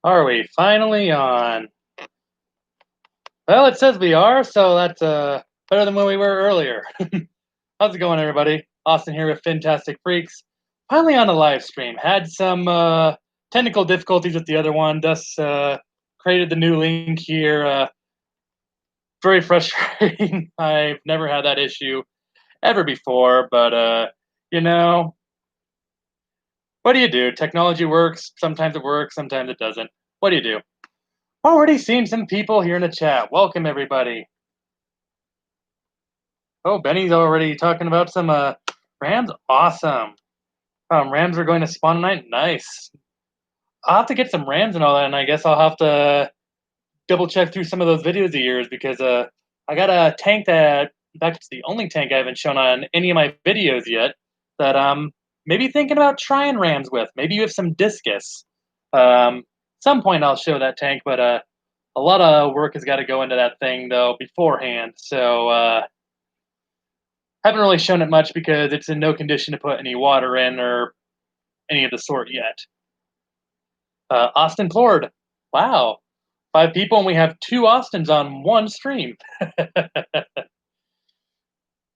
Are we finally on? Well, it says we are, so that's better than when we were earlier. How's it going, everybody? Austin here with Fantastic Freaks. Finally on a live stream. Had some technical difficulties with the other one, thus created the new link here. Very frustrating. I've never had that issue ever before, but you know, what do you do? Technology works. Sometimes it works, sometimes it doesn't. What do you do? Already seen some people here in the chat. Welcome, everybody. Oh, Benny's already talking about some Rams. Awesome. Rams are going to spawn tonight. Nice. I'll have to get some Rams and all that, and I guess I'll have to double check through some of those videos of yours because I got a tank that, in fact, it's the only tank I haven't shown on any of my videos yet that maybe thinking about trying Rams with. Maybe you have some discus. Some point I'll show that tank, but a lot of work has got to go into that thing though beforehand. So haven't really shown it much because it's in no condition to put any water in or any of the sort yet. Austin Plord. Wow. 5 people and we have 2 Austins on one stream. See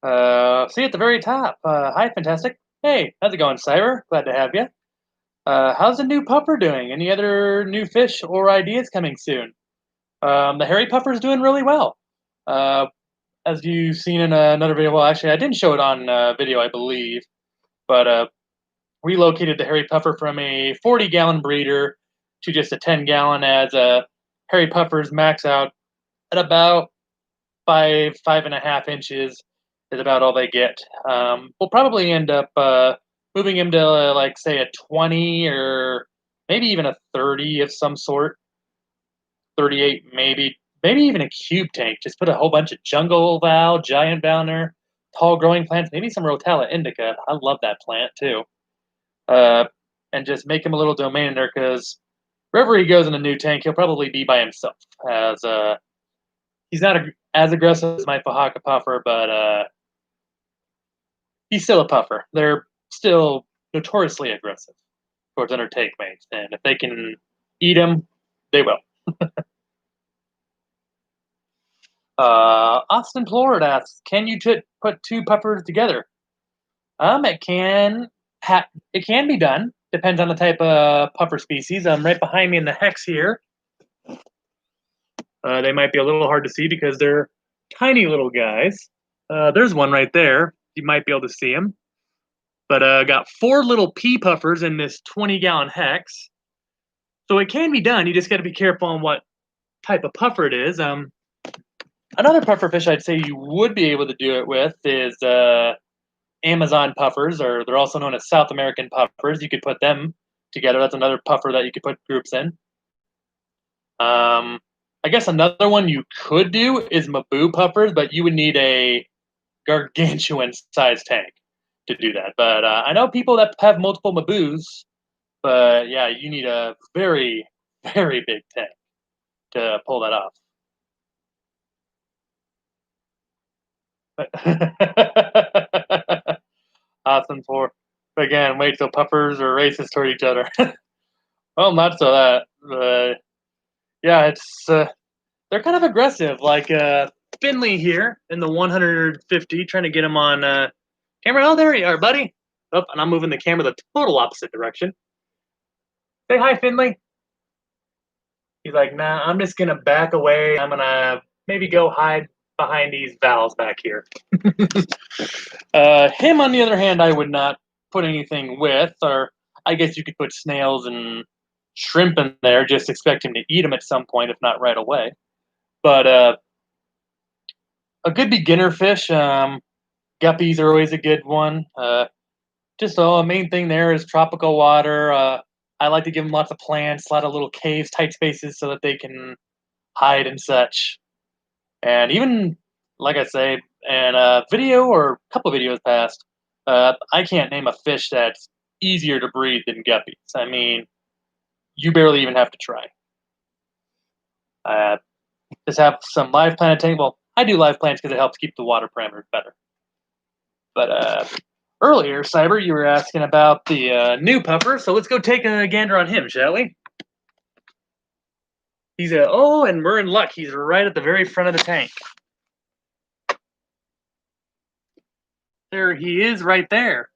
at the very top. Hi, Fantastic. Hey, how's it going, Cyber? Glad to have you. How's the new puffer doing? Any other new fish or ideas coming soon? The hairy puffer's doing really well. As you've seen in another video, well, actually, I didn't show it on video, I believe, but relocated the hairy puffer from a 40-gallon breeder to just a 10-gallon as hairy puffers max out at about 5.5 inches is about all they get. We'll probably end up moving him to like say a 20 or maybe even a 30 of some sort. 38 maybe even a cube tank. Just put a whole bunch of jungle val, giant val in there, tall growing plants, maybe some Rotella indica. I love that plant too. And just make him a little domain in there because wherever he goes in a new tank, he'll probably be by himself. As he's not as aggressive as my Fahaka puffer, but he's still a puffer. They're still notoriously aggressive towards other tank mates, and if they can eat him, they will. Austin Plord asks, "Can you put 2 puffers together?" It can be done. Depends on the type of puffer species. Right behind me in the hex here. They might be a little hard to see because they're tiny little guys. There's one right there. You might be able to see him. But got 4 little pea puffers in this 20-gallon hex. So it can be done. You just got to be careful on what type of puffer it is. Another puffer fish I'd say you would be able to do it with is Amazon puffers, or they're also known as South American puffers. You could put them together. That's another puffer that you could put groups in. I guess another one you could do is Maboo puffers, but you would need a gargantuan size tank to do that. But I know people that have multiple Maboos, but yeah, you need a very, very big tank to pull that off. Awesome for again. Wait till puffers are racist toward each other. Well, not so that. Yeah, it's they're kind of aggressive. Like Finley here in the 150, trying to get him on camera. Oh, there you are, buddy. Oh, and I'm moving the camera the total opposite direction. Say hi, Finley. He's like, nah, I'm just gonna back away. I'm gonna maybe go hide behind these valves back here. Him, on the other hand, I would not put anything with, or I guess you could put snails and shrimp in there. Just expect him to eat them at some point, if not right away. But a good beginner fish, guppies are always a good one. Just the main thing there is tropical water. I like to give them lots of plants, a lot of little caves, tight spaces, so that they can hide and such. And even, like I say, in a video or a couple of videos past, I can't name a fish that's easier to breed than guppies. I mean, you barely even have to try. Just have some live plant tank. Well, I do live plants because it helps keep the water parameters better. But earlier, Cyber, you were asking about the new puffer, so let's go take a gander on him, shall we? and we're in luck. He's right at the very front of the tank. There he is right there.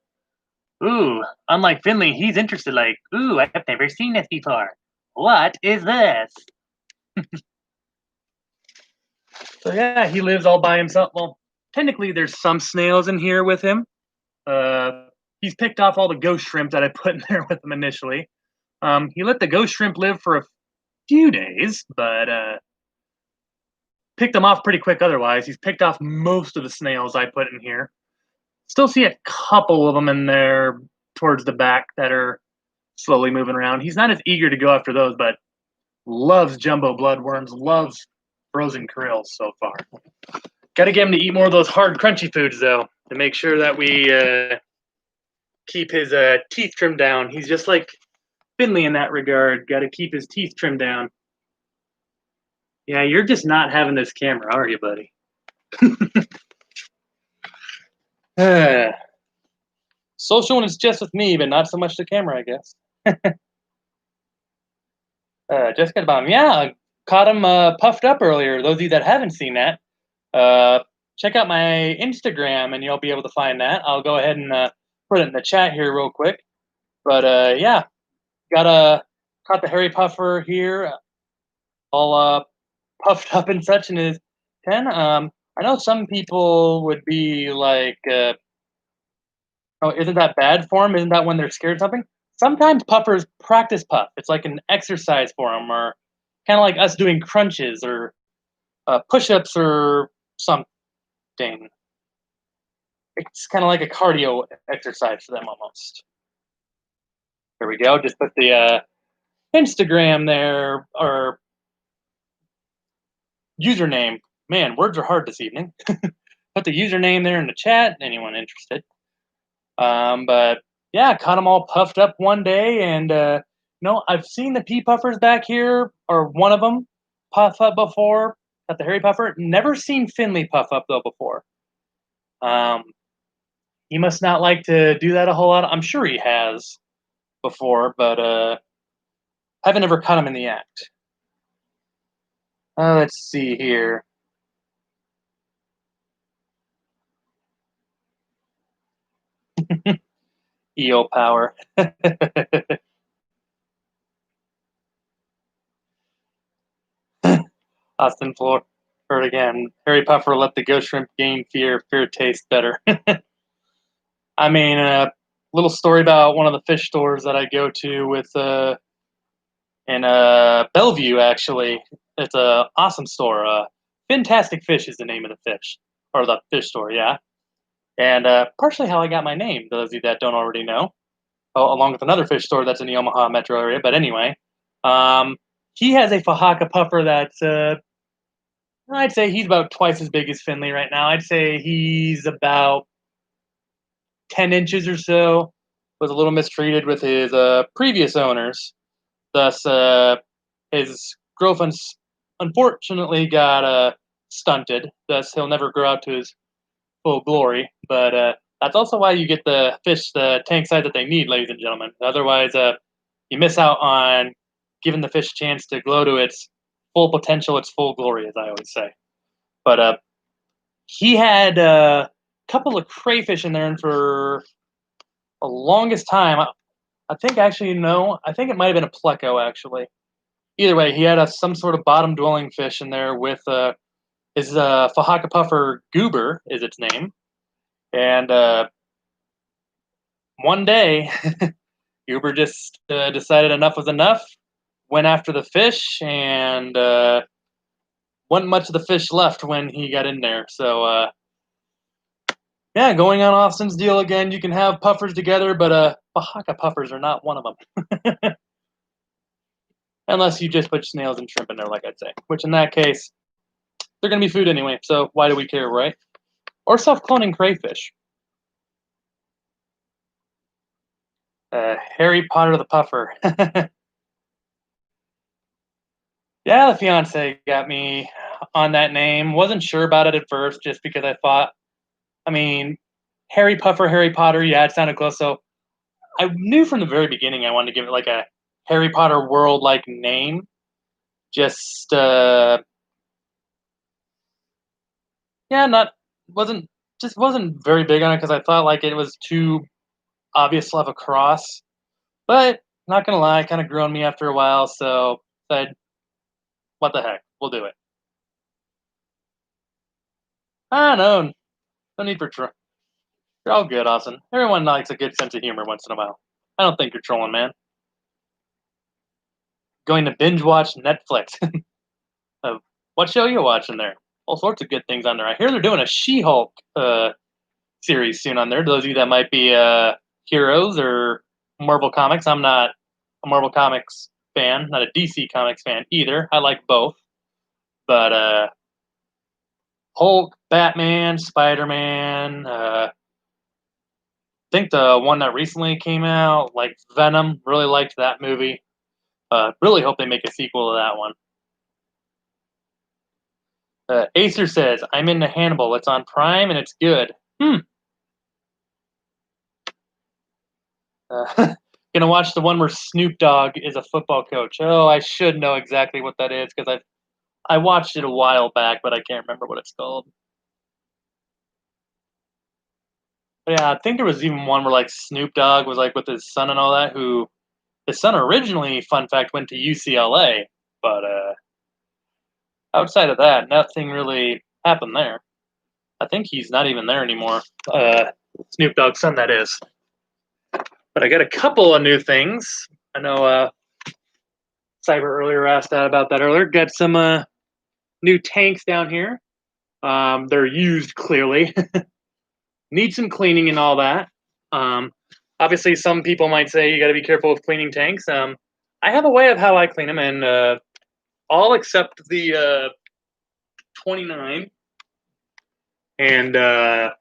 Ooh, unlike Finley, he's interested like, ooh, I've never seen this before. What is this? So yeah, he lives all by himself. Well, technically there's some snails in here with him. He's picked off all the ghost shrimp that I put in there with him initially. He let the ghost shrimp live for a few days, but picked them off pretty quick otherwise. He's picked off most of the snails I put in here. Still see a couple of them in there towards the back that are slowly moving around. He's not as eager to go after those, but loves jumbo bloodworms, loves frozen krills so far. Got to get him to eat more of those hard, crunchy foods, though, to make sure that we keep his teeth trimmed down. He's just like Finley in that regard. Got to keep his teeth trimmed down. Yeah, you're just not having this camera, are you, buddy? Social one is just with me, but not so much the camera, I guess. Jessica the Bomb. Yeah, caught him puffed up earlier. Those of you that haven't seen that, check out my Instagram and you'll be able to find that. I'll go ahead and put it in the chat here real quick. But yeah, caught the hairy puffer here, all puffed up and such in his pen. I know some people would be like, oh, isn't that bad for them? Isn't that when they're scared of something? Sometimes puffers practice puff. It's like an exercise for them, or kind of like us doing crunches or push-ups or something. It's kind of like a cardio exercise for them almost. There we go. Just put the Instagram there, or username. Man, words are hard this evening. Put the username there in the chat. Anyone interested? But yeah, caught them all puffed up one day, and no, I've seen the pea puffers back here, or one of them puff up before. Got the hairy puffer. Never seen Finley puff up though before. He must not like to do that a whole lot. I'm sure he has before, but haven't ever caught him in the act. Let's see here. Eel power. Austin Floor heard again. Harry Puffer let the ghost shrimp gain fear. Fear tastes better. I mean, a little story about one of the fish stores that I go to with in Bellevue. Actually, it's a awesome store. Fantastic Fish is the name of the fish, or the fish store. Yeah, and partially how I got my name. Those of you that don't already know, along with another fish store that's in the Omaha metro area. But anyway, he has a Fahaka puffer that's I'd say he's about twice as big as Finley right now. I'd say he's about 10 inches or so. Was a little mistreated with his previous owners. Thus, his growth unfortunately got stunted. Thus, he'll never grow out to his full glory. But that's also why you get the fish the tank size that they need, ladies and gentlemen. Otherwise, you miss out on giving the fish a chance to grow to its full potential, its full glory, as I always say. But he had a couple of crayfish in there, and for the longest time, I think actually no, I think it might have been a pleco actually. Either way, he had some sort of bottom dwelling fish in there with his Fahaka puffer Goober is its name, and one day Goober just decided enough was enough, went after the fish, and wasn't much of the fish left when he got in there. So yeah, going on Austin's deal again. You can have puffers together, but Fahaka puffers are not one of them. Unless you just put snails and shrimp in there, like I'd say. Which in that case, they're going to be food anyway, so why do we care, right? Or self-cloning crayfish. Harry Potter the Puffer. Yeah, the fiance got me on that name. Wasn't sure about it at first, just because I thought, I mean, Harry Puffer, Harry Potter, yeah, it sounded close. So I knew from the very beginning I wanted to give it like a Harry Potter world-like name, Just yeah, not wasn't just wasn't very big on it because I thought like it was too obvious to have a cross. But not gonna lie, kind of grew on me after a while. So said, what the heck, we'll do it. I don't know, no need for you're all good, Austin. Everyone likes a good sense of humor once in a while. I don't think you're trolling, man. Going to binge watch Netflix. What show you watching there? All sorts of good things on there. I hear they're doing a She-Hulk series soon on there. Those of you that might be heroes or Marvel Comics. I'm not a Marvel Comics fan, not a DC Comics fan either. I like both. But Hulk, Batman, Spider-Man, think the one that recently came out, like Venom, really liked that movie. Really hope they make a sequel to that one. Acer says, I'm into Hannibal. It's on Prime and it's good. Gonna watch the one where Snoop Dogg is a football coach. Oh, I should know exactly what that is because I watched it a while back, but I can't remember what it's called. But yeah, I think there was even one where like Snoop Dogg was like with his son and all that. Who his son originally, fun fact, went to UCLA, but outside of that, nothing really happened there. I think he's not even there anymore. Snoop Dogg's son, that is. But I got a couple of new things. I know Cyber earlier asked about that earlier. Got some new tanks down here. They're used clearly. Need some cleaning and all that. Obviously, some people might say you got to be careful with cleaning tanks. I have a way of how I clean them, and all except the 29 and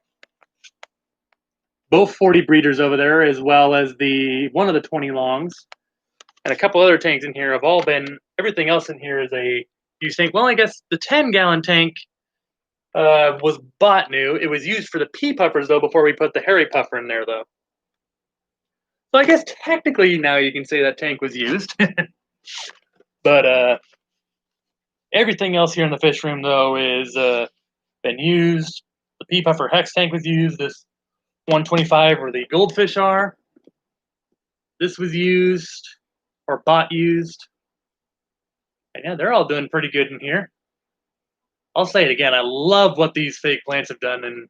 both 40 breeders over there, as well as the one of the 20 longs, and a couple other tanks in here have all been. Everything else in here is a used tank. Well, I guess the 10-gallon tank was bought new. It was used for the pea puffers though before we put the hairy puffer in there though. So I guess technically now you can say that tank was used. But everything else here in the fish room though is been used. The pea puffer hex tank was used. This 125 where the goldfish are. This was used or bought used. And yeah, they're all doing pretty good in here. I'll say it again. I love what these fake plants have done in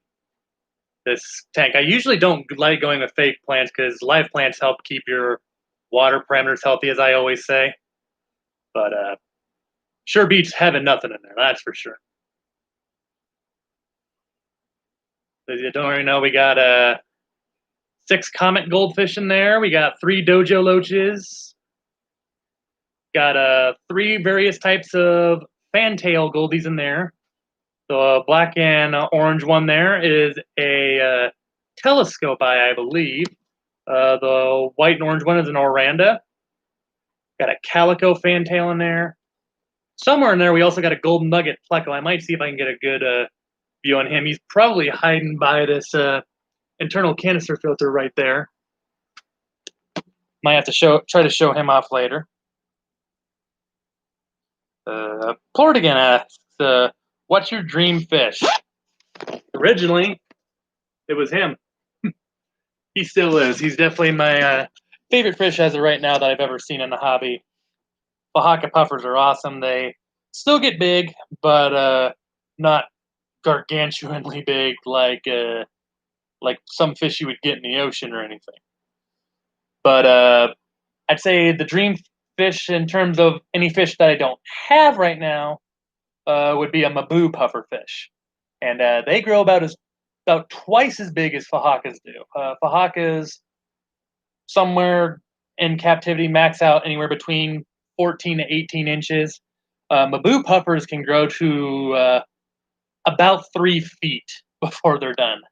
this tank. I usually don't like going with fake plants because live plants help keep your water parameters healthy, as I always say. But sure beats having nothing in there, that's for sure. As you don't already know, we got 6 comet goldfish in there. We got 3 dojo loaches. Got 3 various types of fantail goldies in there. The black and orange one there is a telescope eye, I believe. The white and orange one is an Oranda. Got a calico fantail in there. Somewhere in there, we also got a golden nugget pleco. I might see if I can get a good view on him. He's probably hiding by this internal canister filter right there. Might have to try to show him off later. Plordigan asks, what's your dream fish? Originally, it was him. He still is. He's definitely my favorite fish as of right now that I've ever seen in the hobby. Bahaka puffers are awesome. They still get big, but not gargantuanly big like some fish you would get in the ocean or anything. But I'd say the dream fish in terms of any fish that I don't have right now would be a Mabu puffer fish, and they grow about twice as big as fahakas do. Fahakas somewhere in captivity max out anywhere between 14 to 18 inches. Mabu puffers can grow to about 3 feet before they're done.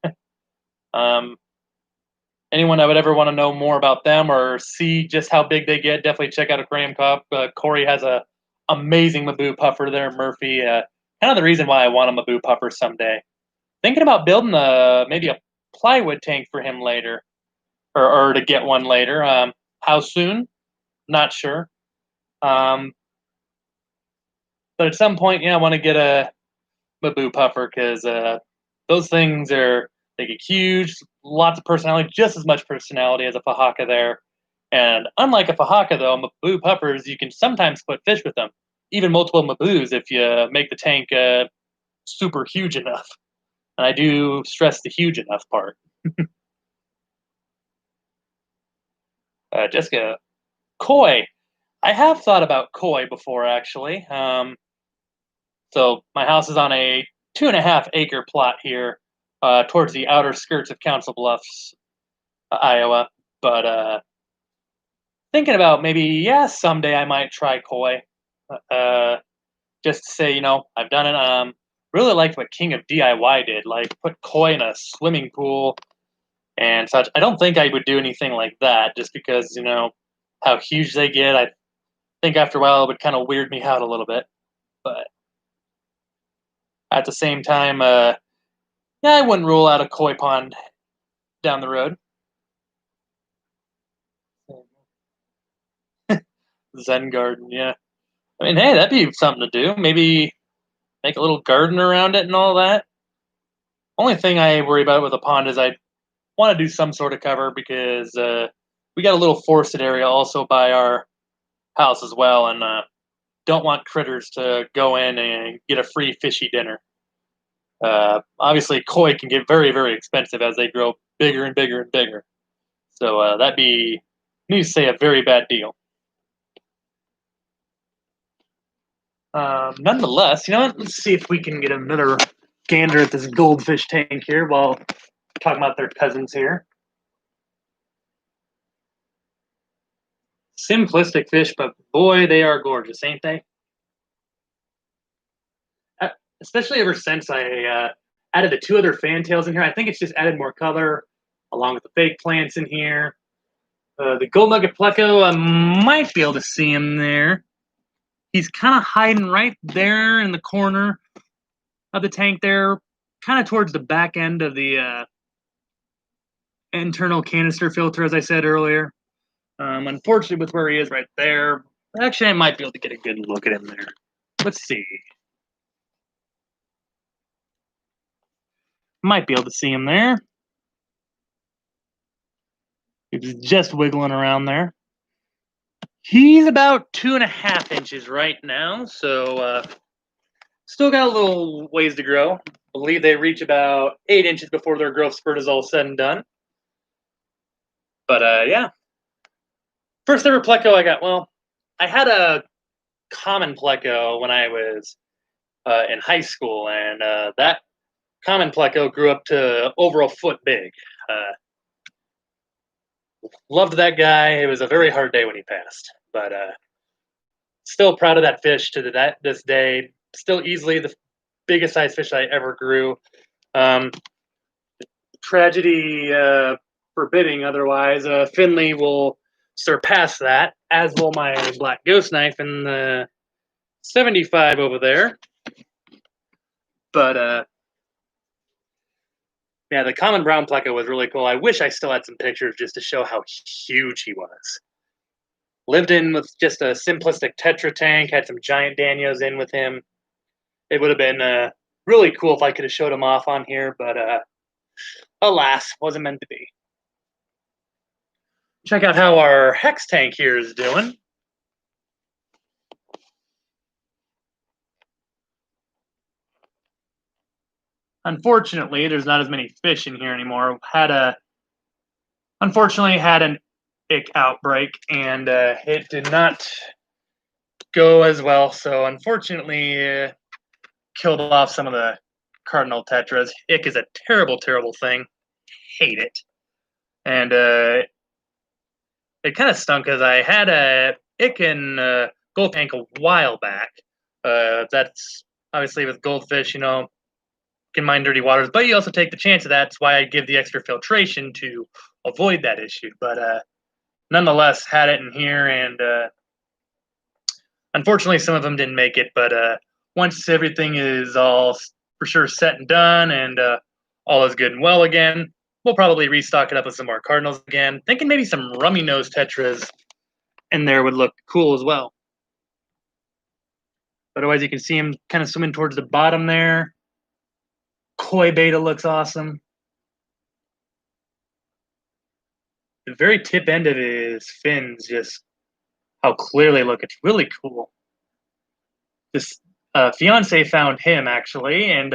Anyone that would ever want to know more about them or see just how big they get, definitely check out Aquarium Cup. Corey has a amazing Mabu puffer there, Murphy. Kind of the reason why I want a Mabu puffer someday. Thinking about building maybe a plywood tank for him later, or to get one later. How soon? Not sure. But at some point, yeah, I want to get a Maboo puffer because those things they get huge, lots of personality, just as much personality as a Fahaka there. And unlike a Fahaka, though, Maboo puffers you can sometimes put fish with them, even multiple Maboos if you make the tank super huge enough. And I do stress the huge enough part. Jessica, koi. I have thought about koi before, actually. So my house is on a 2.5 acre plot here, towards the outer skirts of Council Bluffs, Iowa. But thinking about maybe, yeah, someday I might try koi. Uh, just to say, I've done it. Really liked what King of DIY did, like put koi in a swimming pool and such. I don't think I would do anything like that, just because how huge they get. I think after a while it would kind of weird me out a little bit. But at the same time, yeah, I wouldn't rule out a koi pond down the road. Zen garden, yeah. I mean, hey, that'd be something to do. Maybe make a little garden around it and all that. Only thing I worry about with a pond is I want to do some sort of cover because we got a little forested area also by our house as well, and don't want critters to go in and get a free fishy dinner. Obviously, koi can get very, very expensive as they grow bigger and bigger and bigger. So that'd be, need to say, a very bad deal. Nonetheless, you know what? Let's see if we can get another gander at this goldfish tank here while talking about their cousins here. Simplistic fish, but boy, they are gorgeous, ain't they? Uh, Especially ever since I added the two other fantails in here. I think it's just added more color along with the fake plants in here. The gold nugget pleco, I might be able to see him there. He's kind of hiding right there in the corner of the tank there, kind of towards the back end of the internal canister filter, as I said earlier. Unfortunately, with where he is right there, actually, I might be able to get a good look at him there. Let's see. Might be able to see him there. He's just wiggling around there. He's about 2.5 inches right now, so still got a little ways to grow. I believe they reach about 8 inches before their growth spurt is all said and done. But yeah, first ever pleco I got. Well, I had a common pleco when I was in high school, and that common pleco grew up to over a foot big. Loved that guy. It was a very hard day when he passed, but still proud of that fish to this day. Still easily the biggest size fish I ever grew. Um, Tragedy forbidding otherwise, Finley will surpass that, as will my black ghost knife in the 75 over there. But yeah, the common brown pleco was really cool. I wish I still had some pictures just to show how huge he was. Lived in with just a simplistic Tetra tank, had some giant Danios in with him. It would have been really cool if I could have showed him off on here, but alas, wasn't meant to be. Check out how our hex tank here is doing. Unfortunately, there's not as many fish in here anymore. Unfortunately had an ick outbreak, and it did not go as well. So unfortunately, killed off some of the cardinal tetras. Ick is a terrible, terrible thing. Hate it. And it kind of stunk because I had a ick in gold tank a while back. That's obviously with goldfish, can mine dirty waters, but you also take the chance of that. That's why I give the extra filtration to avoid that issue. But nonetheless, had it in here, and unfortunately, some of them didn't make it. But once everything is all for sure set and done, and all is good and well again, we'll probably restock it up with some more cardinals again. Thinking maybe some rummy nose tetras in there would look cool as well. Otherwise, you can see him kind of swimming towards the bottom there. Koi beta looks awesome. The very tip end of his fins, just how clear they look. It's really cool. This fiance found him actually, and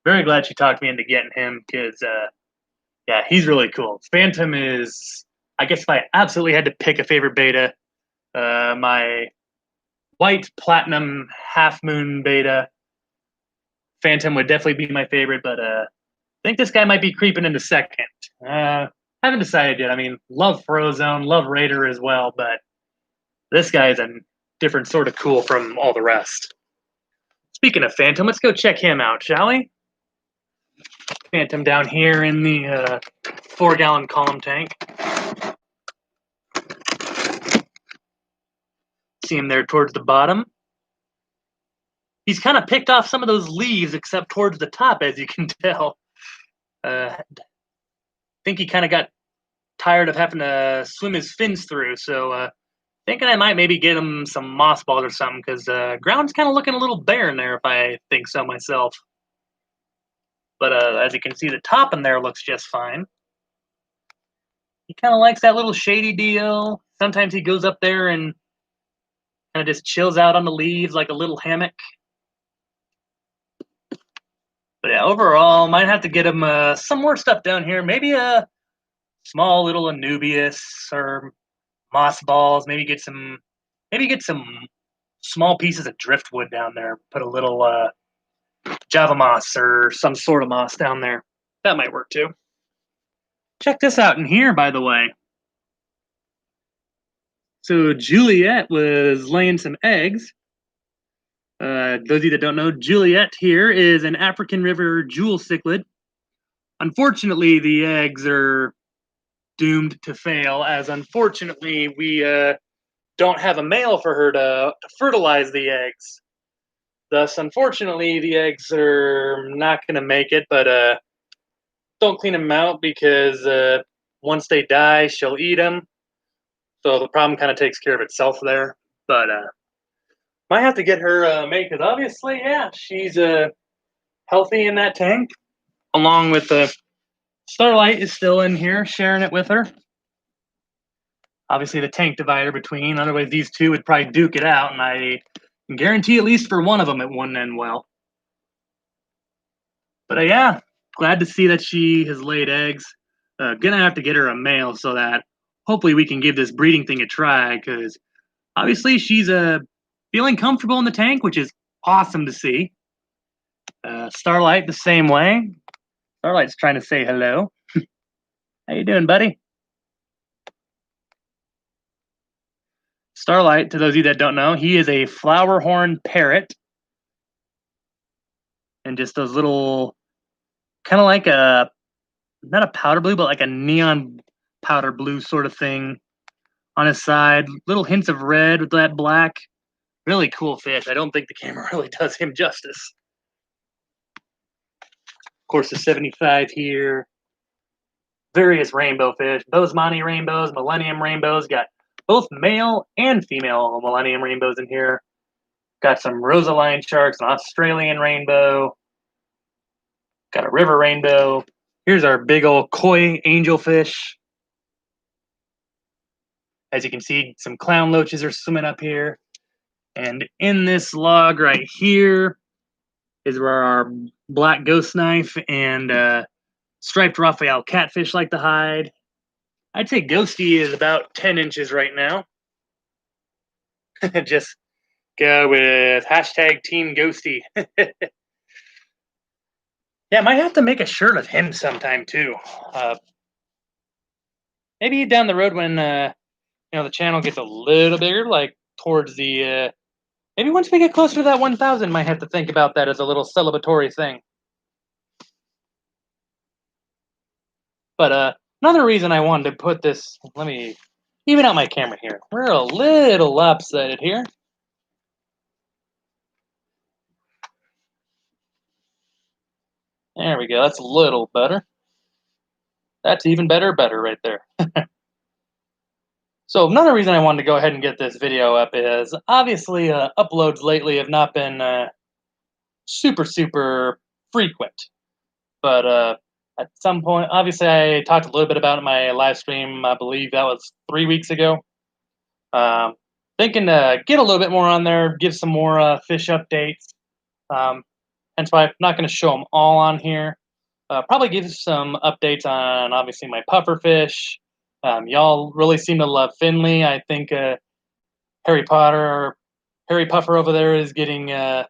very glad she talked me into getting him because yeah, he's really cool. Phantom is, I guess, if I absolutely had to pick a favorite beta, my white platinum half moon beta, Phantom would definitely be my favorite, but I think this guy might be creeping into second. Haven't decided yet. I mean, love Frozone, love Raider as well, but this guy is a different sort of cool from all the rest. Speaking of Phantom, let's go check him out, shall we? Phantom down here in the 4-gallon column tank. See him there towards the bottom. He's kind of picked off some of those leaves, except towards the top, as you can tell. I think he kind of got tired of having to swim his fins through, so thinking I might maybe get him some moss balls or something, because ground's kind of looking a little barren there, if I think so myself. But as you can see, the top in there looks just fine. He kind of likes that little shady deal. Sometimes he goes up there and kind of just chills out on the leaves like a little hammock. But yeah, overall, might have to get him some more stuff down here. Maybe a small little Anubias or moss balls. Maybe get some small pieces of driftwood down there. Put a little Java moss or some sort of moss down there. That might work too. Check this out in here, by the way. So Juliet was laying some eggs. Those of you that don't know, Juliet here is an African River jewel cichlid. Unfortunately, the eggs are doomed to fail, as unfortunately we don't have a male for her to fertilize the eggs. Thus, unfortunately, the eggs are not going to make it, but don't clean them out because once they die, she'll eat them. So the problem kind of takes care of itself there. But might have to get her mate because obviously, yeah, she's healthy in that tank, along with Starlight is still in here sharing it with her. Obviously, the tank divider between. Otherwise, these two would probably duke it out, and I can guarantee at least for one of them it wouldn't end well. But yeah, glad to see that she has laid eggs. Gonna have to get her a male so that hopefully we can give this breeding thing a try, because obviously she's feeling comfortable in the tank, which is awesome to see. Starlight the same way. Starlight's trying to say hello. How you doing, buddy? Starlight, to those of you that don't know, he is a flower horn parrot. And just those little, kind of like a, not a powder blue, but like a neon powder blue sort of thing on his side. Little hints of red with that black. Really cool fish. I don't think the camera really does him justice. Of course, the 75 here. Various rainbow fish. Bosemani rainbows, Millennium rainbows. Got both male and female Millennium rainbows in here. Got some Rosaline sharks, an Australian rainbow. Got a river rainbow. Here's our big old koi angelfish. As you can see, some clown loaches are swimming up here. And in this log right here is where our black ghost knife and striped Raphael catfish like to hide. I'd say Ghosty is about 10 inches right now. Just go with hashtag Team Ghosty. Yeah, I might have to make a shirt of him sometime too. Maybe down the road when the channel gets a little bigger, like towards the maybe once we get closer to that 1,000, might have to think about that as a little celebratory thing. But another reason I wanted to put this, let me even out my camera here. We're a little lopsided here. There we go. That's a little better. That's even better right there. So another reason I wanted to go ahead and get this video up is obviously uploads lately have not been super frequent. But at some point, obviously, I talked a little bit about it in my live stream. I believe that was 3 weeks ago. Um, Thinking to get a little bit more on there, give some more fish updates. Um, Hence why I'm not going to show them all on here. Probably give some updates on obviously my puffer fish. Y'all really seem to love Finley. I think Harry Potter, Harry Puffer over there is getting going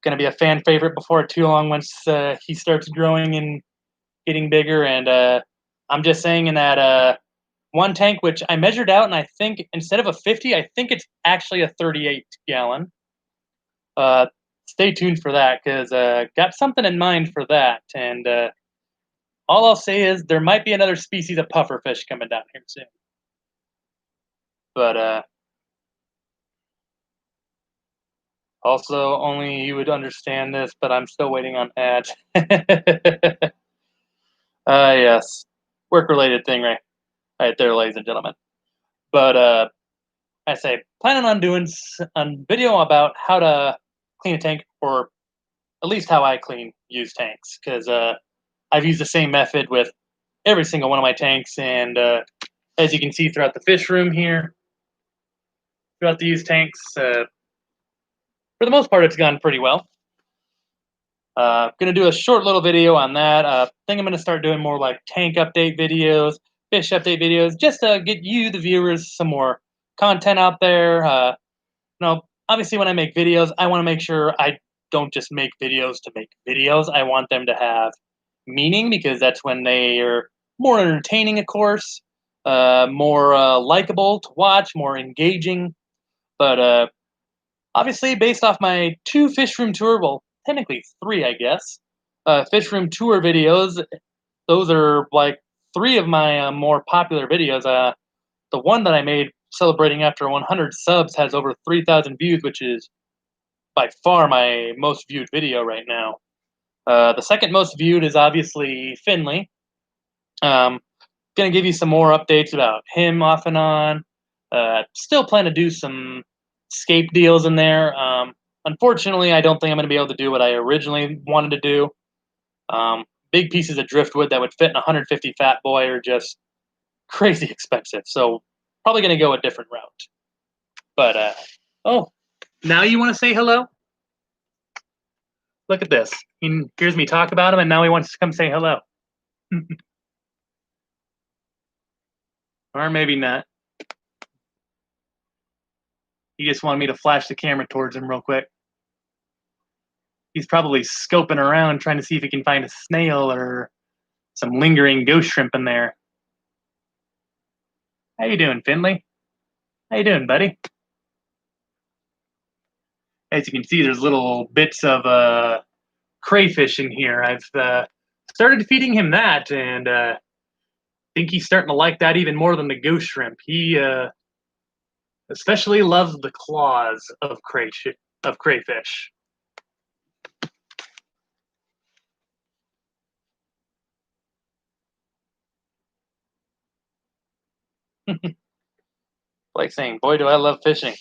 to be a fan favorite before too long once he starts growing and getting bigger. And I'm just saying in that one tank, which I measured out, and I think instead of a 50, I think it's actually a 38 gallon. Uh, Stay tuned for that because got something in mind for that. And all I'll say is there might be another species of puffer fish coming down here soon. But also, only you would understand this, but I'm still waiting on ads. Yes, work-related thing, right there, ladies and gentlemen. But I say planning on doing a video about how to clean a tank, or at least how I clean used tanks, because I've used the same method with every single one of my tanks, and as you can see throughout the fish room here, throughout the used tanks, for the most part, it's gone pretty well. Gonna do a short little video on that. Think I'm gonna start doing more like tank update videos, fish update videos, just to get you, the viewers, some more content out there. Obviously, when I make videos, I want to make sure I don't just make videos to make videos. I want them to have meaning because that's when they are more entertaining, of course, more likable to watch, more engaging. But obviously, based off my 2 fish room tour, well, technically 3, I guess, fish room tour videos, those are like 3 of my more popular videos. The one that I made celebrating after 100 subs has over 3,000 views, which is by far my most viewed video right now. The second most viewed is obviously Finley. Gonna give you some more updates about him off and on. Still plan to do some scape deals in there. Unfortunately, I don't think I'm gonna be able to do what I originally wanted to do. Big pieces of driftwood that would fit in a 150 fat boy are just crazy expensive. So probably gonna go a different route. But oh, now you want to say hello? Look at this. He hears me talk about him, and now he wants to come say hello. Or maybe not. He just wanted me to flash the camera towards him real quick. He's probably scoping around trying to see if he can find a snail or some lingering ghost shrimp in there. How you doing, Finley? How you doing, buddy? As you can see, there's little bits of crayfish in here. I've started feeding him that, and think he's starting to like that even more than the ghost shrimp. He especially loves the claws of crayfish. Like saying, boy, do I love fishing.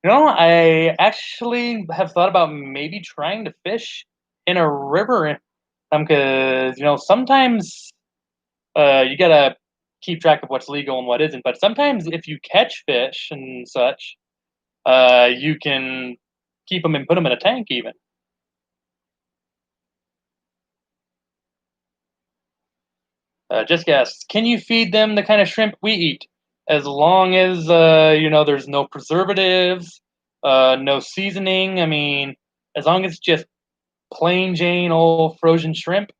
I actually have thought about maybe trying to fish in a river, because sometimes you gotta keep track of what's legal and what isn't. But sometimes if you catch fish and such, you can keep them and put them in a tank even. Just guess, can you feed them the kind of shrimp we eat? As long as there's no preservatives, no seasoning. I mean, as long as it's just plain Jane old frozen shrimp,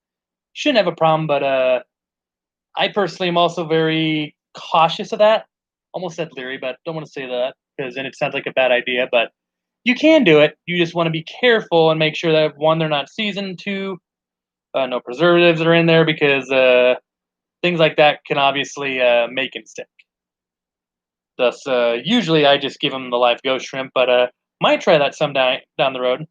shouldn't have a problem. But I personally am also very cautious of that. Almost said leery, but don't want to say that because then it sounds like a bad idea. But you can do it. You just want to be careful and make sure that one, they're not seasoned. Two, no preservatives are in there because things like that can obviously make him sick. Thus, usually I just give them the live ghost shrimp, but might try that some down the road.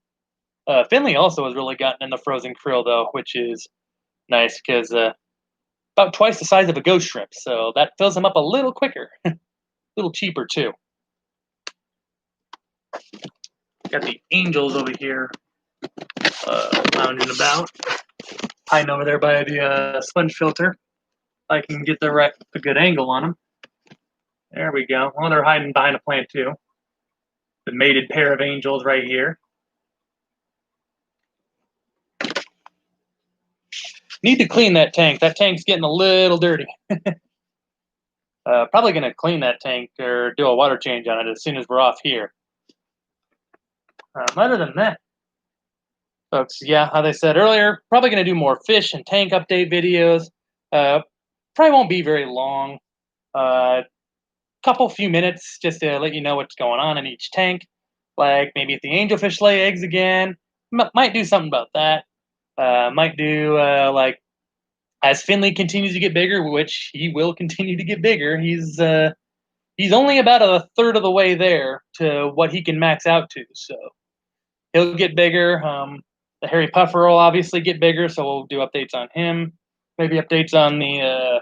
Finley also has really gotten in the frozen krill though, which is nice because about twice the size of a ghost shrimp, so that fills them up a little quicker. A little cheaper, too. Got the angels over here lounging about. Hiding over there by the sponge filter. I can get a good angle on them. There we go. Well, they're hiding behind a plant, too. The mated pair of angels right here. Need to clean that tank. That tank's getting a little dirty. Probably going to clean that tank or do a water change on it as soon as we're off here. Other than that, folks, yeah, as I said earlier, probably going to do more fish and tank update videos. Probably won't be very long. Few minutes just to let you know what's going on in each tank. Like maybe if the angelfish lay eggs again, might do something about that. Might do like as Finley continues to get bigger, which he will continue to get bigger. He's only about a third of the way there to what he can max out to, so he'll get bigger. The hairy puffer will obviously get bigger, so we'll do updates on him. Maybe updates on the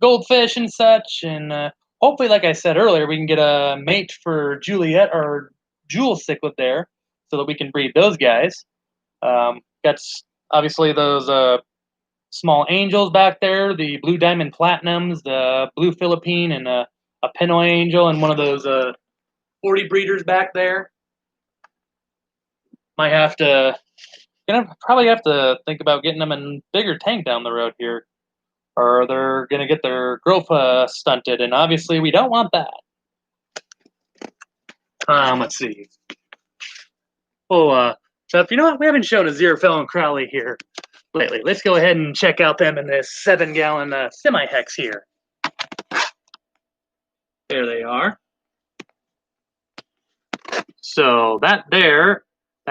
goldfish and such, and hopefully, like I said earlier, we can get a mate for Juliet or Jewel cichlid there, so that we can breed those guys. Got obviously those small angels back there, the blue diamond platinums, the blue Philippine, and a Pinoy angel, and one of those 40 breeders back there. Probably have to think about getting them in bigger tank down the road here, or they're gonna get their growth stunted, and obviously we don't want that. Let's see. So if you know what, we haven't shown Aziraphale and Crowley here lately. Let's go ahead and check out them in this 7-gallon semi-hex here. There they are. So that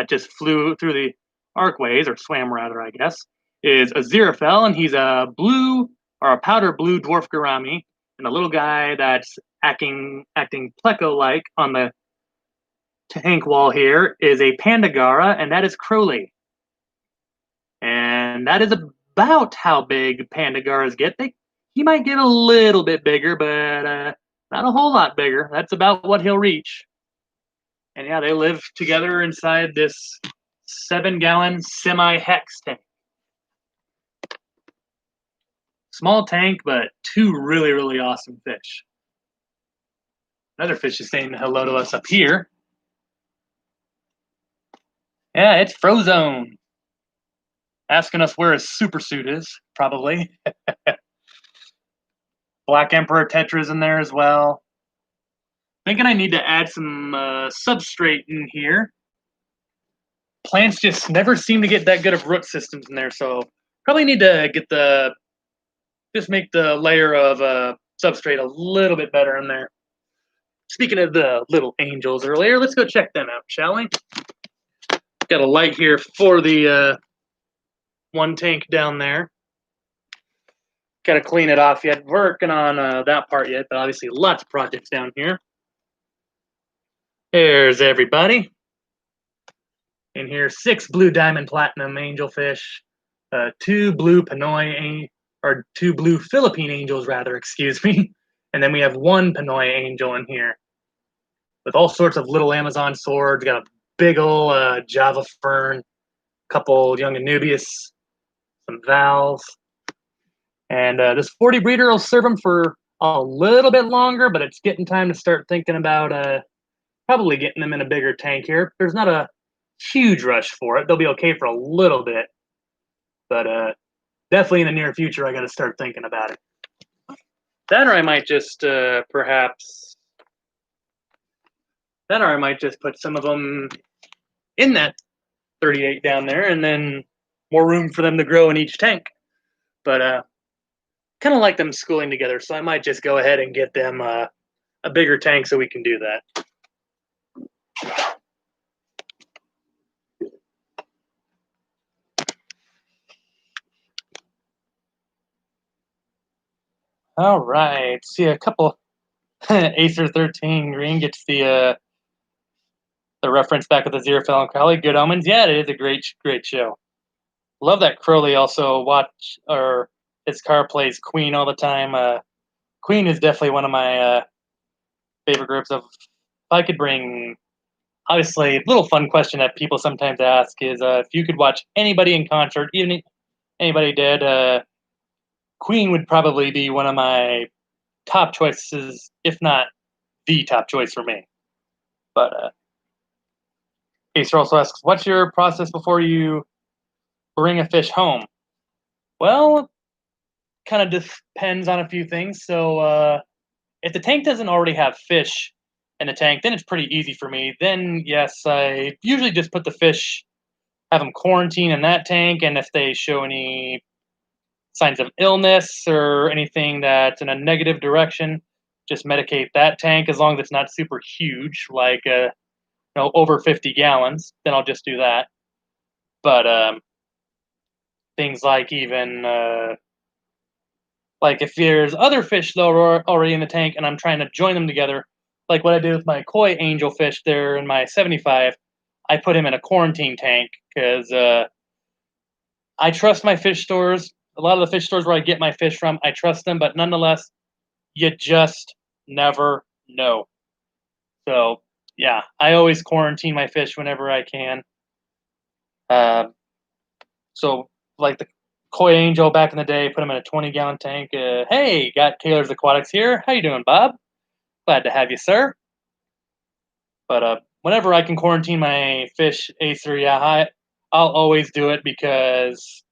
just flew through the arcways, or swam rather, I guess, is Aziraphale, and he's a blue or a powder blue dwarf gourami, and the little guy that's acting Pleco-like on the tank wall here is a Pandagara, and that is Crowley. And that is about how big Pandagaras get. He might get a little bit bigger, but not a whole lot bigger. That's about what he'll reach. And yeah, they live together inside this 7-gallon semi-hex tank. Small tank, but two really, really awesome fish. Another fish is saying hello to us up here. Yeah, it's Frozone. Asking us where his super suit is, probably. Black Emperor Tetras in there as well. Thinking I need to add some substrate in here. Plants just never seem to get that good of root systems in there, so probably need to get just make the layer of substrate a little bit better in there. Speaking of the little angels earlier, let's go check them out, shall we? Got a light here for the one tank down there. Got to clean it off yet. Working on that part yet, but obviously lots of projects down here. There's everybody. In here, 6 blue diamond platinum angelfish, 2 blue Pinoy, or 2 blue Philippine angels, rather, excuse me. And then we have 1 Pinoy angel in here with all sorts of little Amazon swords. Got a big ol' Java fern, couple young Anubias, some Vals. And this 40 breeder will serve them for a little bit longer, but it's getting time to start thinking about probably getting them in a bigger tank here. There's not a huge rush for it. They'll be okay for a little bit, but definitely in the near future, I got to start thinking about it. That, or I might just put some of them in that 38 down there, and then more room for them to grow in each tank. But kind of like them schooling together, so I might just go ahead and get them a bigger tank so we can do that. All right, see a couple Acer 13 green gets the reference back with the Aziraphale and Crowley. Good Omens, yeah, it is a great show. Love that Crowley also His car plays Queen all the time. Queen is definitely one of my favorite groups. Of if I could bring, obviously, a little fun question that people sometimes ask is if you could watch anybody in concert, even if anybody dead, Queen would probably be one of my top choices, if not the top choice for me. But Acer also asks, "What's your process before you bring a fish home?" Well, kind of depends on a few things. So if the tank doesn't already have fish in the tank, then it's pretty easy for me. Then yes, I usually just put the fish, have them quarantine in that tank, and if they show any signs of illness or anything that's in a negative direction, just medicate that tank as long as it's not super huge, like over 50 gallons. Then I'll just do that. But things like even like if there's other fish that are already in the tank and I'm trying to join them together, like what I did with my koi angelfish there in my 75, I put him in a quarantine tank because I trust my fish stores. A lot of the fish stores where I get my fish from, I trust them, but nonetheless, you just never know. So yeah, I always quarantine my fish whenever I can. Uh, so like the koi angel back in the day, put him in a 20-gallon tank. Hey, got Taylor's Aquatics here. How you doing, Bob? Glad to have you, sir. But whenever I can quarantine my fish, Acer, yeah, I'll always do it because,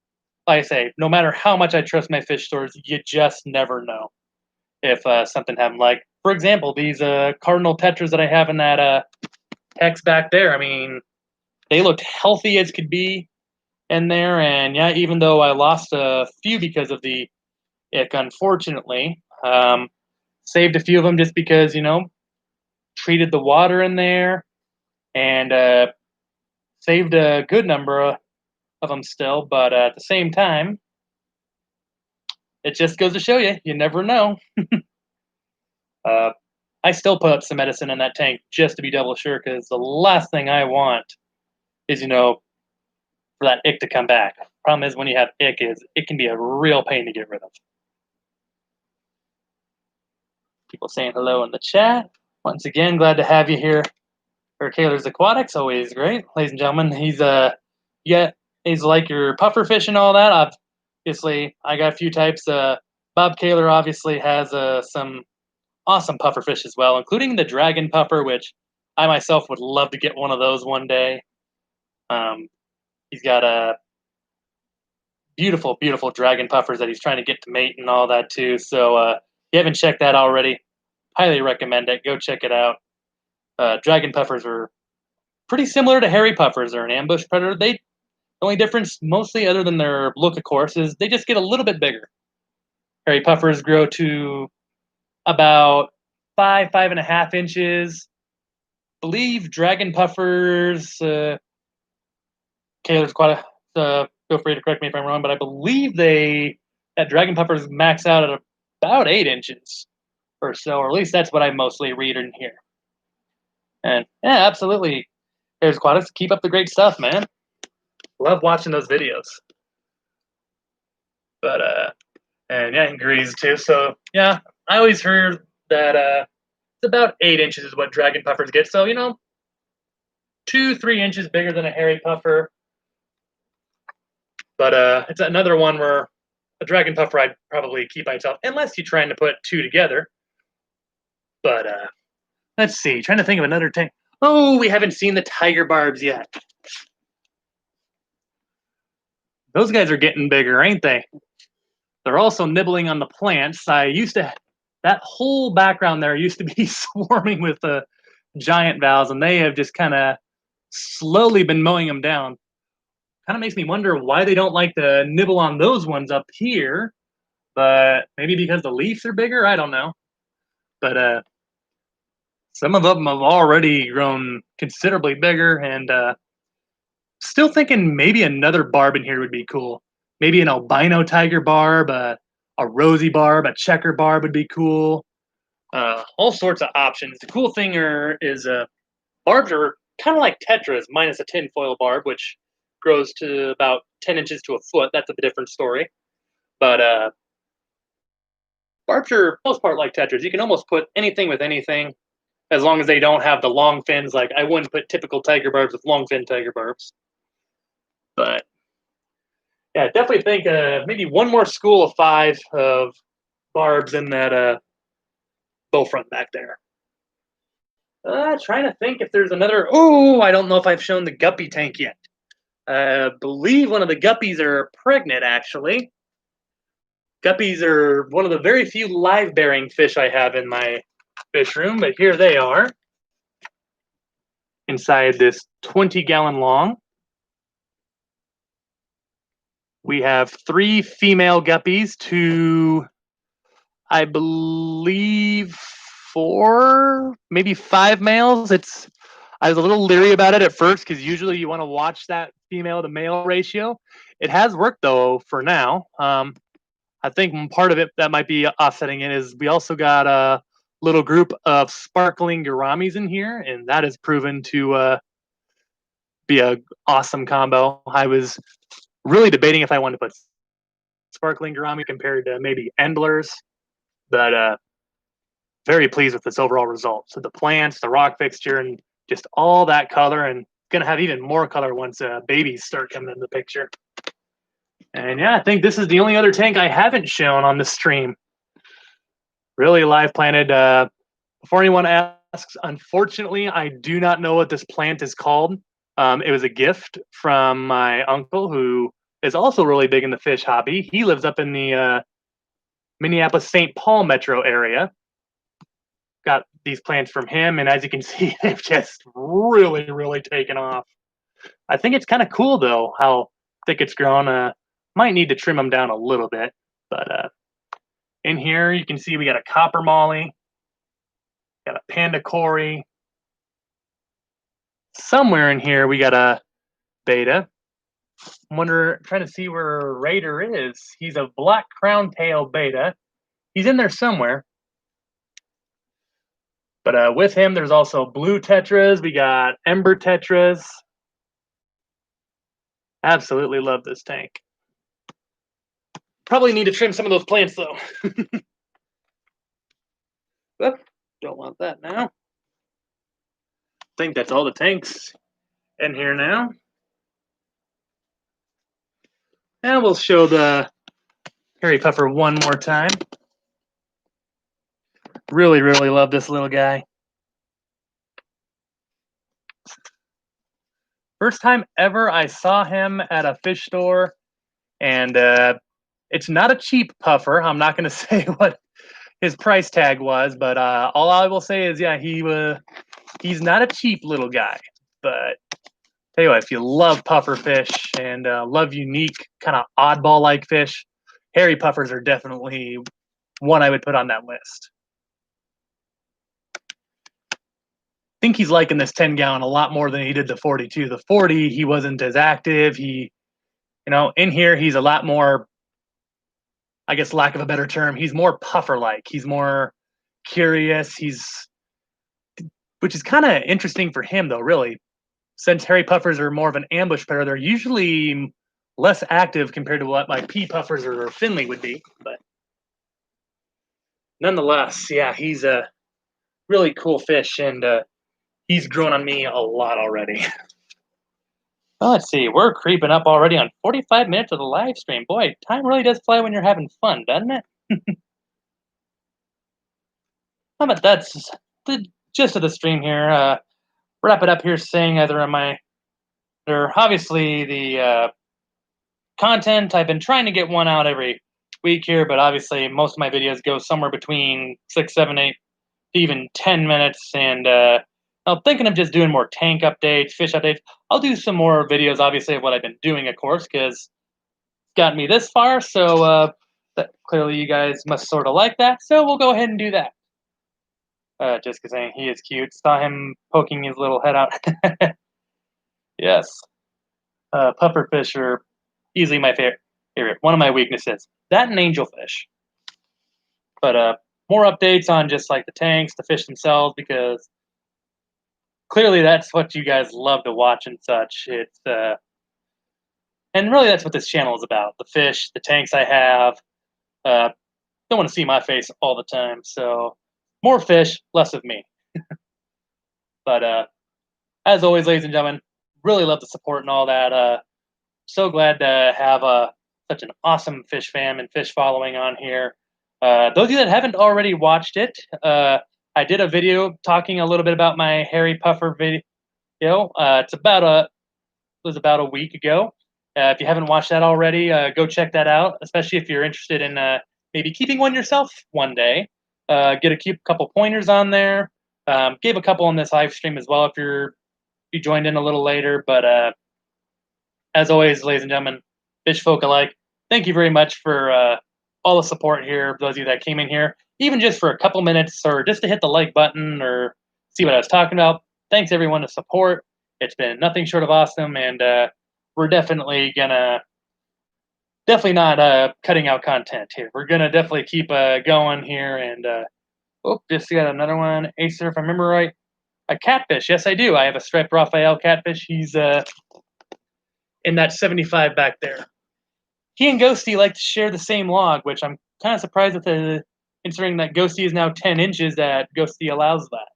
like I say, no matter how much I trust my fish stores, you just never know if something happened. Like, for example, these cardinal tetras that I have in that hex back there. I mean, they looked healthy as could be in there, and yeah, even though I lost a few because of the ick, unfortunately, saved a few of them just because treated the water in there and saved a good number of them still. But at the same time, it just goes to show you, you never know. uh, I still put up some medicine in that tank just to be double sure because the last thing I want is, for that ick to come back. Problem is when you have ick is it can be a real pain to get rid of. People saying hello in the chat. Once again, glad to have you here for Kaler's Aquatics. Always great, ladies and gentlemen. He's like your puffer fish and all that. Obviously, I got a few types. Bob Kaler obviously has some awesome puffer fish as well, including the dragon puffer, which I myself would love to get one of those one day. He's got a beautiful, beautiful dragon puffers that he's trying to get to mate and all that too. So if you haven't checked that already, highly recommend it. Go check it out. Dragon puffers are pretty similar to hairy puffers. They're an ambush predator. The only difference, mostly other than their look, of course, is they just get a little bit bigger. Hairy puffers grow to about 5.5 inches. Believe dragon puffers. Kaler's quite a. Feel free to correct me if I'm wrong, but I believe that dragon puffers max out at about 8 inches or so, or at least that's what I mostly read in here. And yeah, absolutely. There's Aquatics. Keep up the great stuff, man. Love watching those videos. But and yeah, and Grease too. So yeah, I always heard that it's about 8 inches is what dragon puffers get. So 2-3 inches bigger than a hairy puffer. But it's another one where a dragon puffer I'd probably keep by itself, unless you're trying to put two together. But let's see, trying to think of another tank. Oh, we haven't seen the tiger barbs yet. Those guys are getting bigger, ain't they? They're also nibbling on the plants. That whole background there used to be swarming with the giant valves, and they have just kind of slowly been mowing them down. Kind of makes me wonder why they don't like to nibble on those ones up here, but maybe because the leaves are bigger. I don't know. But some of them have already grown considerably bigger, and still thinking maybe another barb in here would be cool. Maybe an albino tiger barb, a rosy barb, a checker barb would be cool. All sorts of options. The cool thing is barbs are kind of like tetras, minus a tinfoil barb, which grows to about 10 inches to a foot. That's a different story. But Barbs are, for the most part, like tetras. You can almost put anything with anything, as long as they don't have the long fins. Like, I wouldn't put typical tiger barbs with long fin tiger barbs. But yeah, definitely think maybe one more school of 5 of barbs in that bow front back there. Trying to think if there's another. Oh, I don't know if I've shown the guppy tank yet. I believe one of the guppies are pregnant, actually. Guppies are one of the very few live bearing fish I have in my fish room, but here they are inside this 20-gallon long. We have 3 female guppies, 2, I believe 4, maybe 5 males. I was a little leery about it at first because usually you want to watch that female to male ratio. It has worked though for now. I think part of it that might be offsetting it is we also got a little group of sparkling gouramis in here, and that has proven to be a awesome combo. I was really debating if I wanted to put sparkling gourami compared to maybe endlers, but very pleased with this overall result. So the plants, the rock fixture, and just all that color, and gonna have even more color once babies start coming in the picture. And yeah, I think this is the only other tank I haven't shown on the stream. Really live planted. Before anyone asks, unfortunately, I do not know what this plant is called. It was a gift from my uncle, who is also really big in the fish hobby. He lives up in the Minneapolis-St. Paul metro area. Got these plants from him, and as you can see, they've just really, really taken off. I think it's kind of cool, though, how thick it's grown. Might need to trim them down a little bit, but in here you can see we got a copper molly, got a panda cory. Somewhere in here we got a beta. Trying to see where Raider is. He's a black crown tail beta. He's in there somewhere. But with him, there's also blue tetras. We got ember tetras. Absolutely love this tank. Probably need to trim some of those plants, though. Oop, don't want that now. I think that's all the tanks in here now. And we'll show the hairy puffer one more time. Really, really love this little guy. First time ever I saw him at a fish store, and it's not a cheap puffer. I'm not going to say what his price tag was, but all I will say is, yeah, he's not a cheap little guy. But tell you what, if you love puffer fish and love unique, kind of oddball-like fish, hairy puffers are definitely one I would put on that list. I think he's liking this 10-gallon a lot more than he did the 42. The 40, he wasn't as active. In here, he's a lot more, I guess, lack of a better term, he's more puffer-like. He's more curious. Which is kind of interesting for him, though, really. Since hairy puffers are more of an ambush predator, they're usually less active compared to what my pea puffers or Finley would be. But nonetheless, yeah, he's a really cool fish, and he's grown on me a lot already. Well, let's see. We're creeping up already on 45 minutes of the live stream. Boy, time really does fly when you're having fun, doesn't it? How about that's the gist of the stream here. Wrap it up here saying obviously the content, I've been trying to get one out every week here, but obviously most of my videos go somewhere between 6, 7, 8, even 10 minutes, and I'm thinking of just doing more tank updates, fish updates. I'll do some more videos, obviously, of what I've been doing, of course, because it's gotten me this far, so that clearly you guys must sort of like that, so we'll go ahead and do that. Jessica saying he is cute. Saw him poking his little head out. Yes. Pufferfish are easily my favorite. One of my weaknesses. That and angelfish. But more updates on just like the tanks, the fish themselves, because clearly that's what you guys love to watch and such. And really that's what this channel is about. The fish, the tanks I have, don't want to see my face all the time. So more fish, less of me. But as always, ladies and gentlemen, really love the support and all that. So glad to have such an awesome fish fam and fish following on here. Those of you that haven't already watched it, I did a video talking a little bit about my hairy puffer video. It was about a week ago. If you haven't watched that already, go check that out. Especially if you're interested in maybe keeping one yourself one day. Get a couple pointers on there. Gave a couple on this live stream as well if you joined in a little later. But as always, ladies and gentlemen, fish folk alike, thank you very much for all the support here. Those of you that came in here, even just for a couple minutes or just to hit the like button or see what I was talking about. Thanks everyone to support. It's been nothing short of awesome, and we're definitely not cutting out content here. We're gonna definitely keep going here, and just got another one. Acer, if I remember right, a catfish. Yes, I do. I have a striped Raphael catfish. He's in that 75 back there. He and Ghosty like to share the same log, which I'm kind of surprised with considering that Ghosty is now 10 inches, that Ghosty allows that.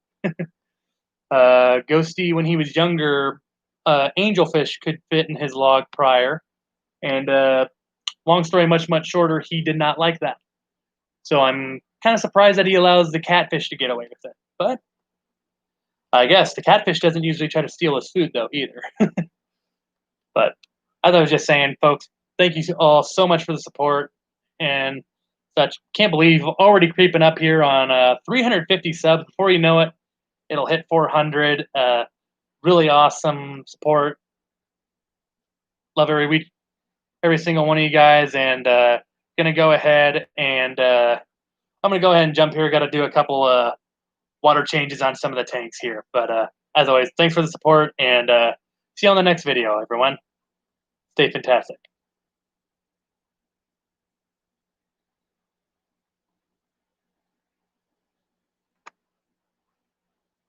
Ghosty, when he was younger, angelfish could fit in his log prior, and long story much shorter, he did not like that. So I'm kind of surprised that he allows the catfish to get away with it. But I guess the catfish doesn't usually try to steal his food though either. But as I was just saying, folks, thank you all so much for the support and such. Can't believe already creeping up here on 350 subs. Before you know it, it'll hit 400. Really awesome support. Love every week, every single one of you guys. And gonna go ahead and I'm gonna go ahead and jump here. Got to do a couple water changes on some of the tanks here. But as always, thanks for the support, and see you on the next video, everyone. Stay fantastic.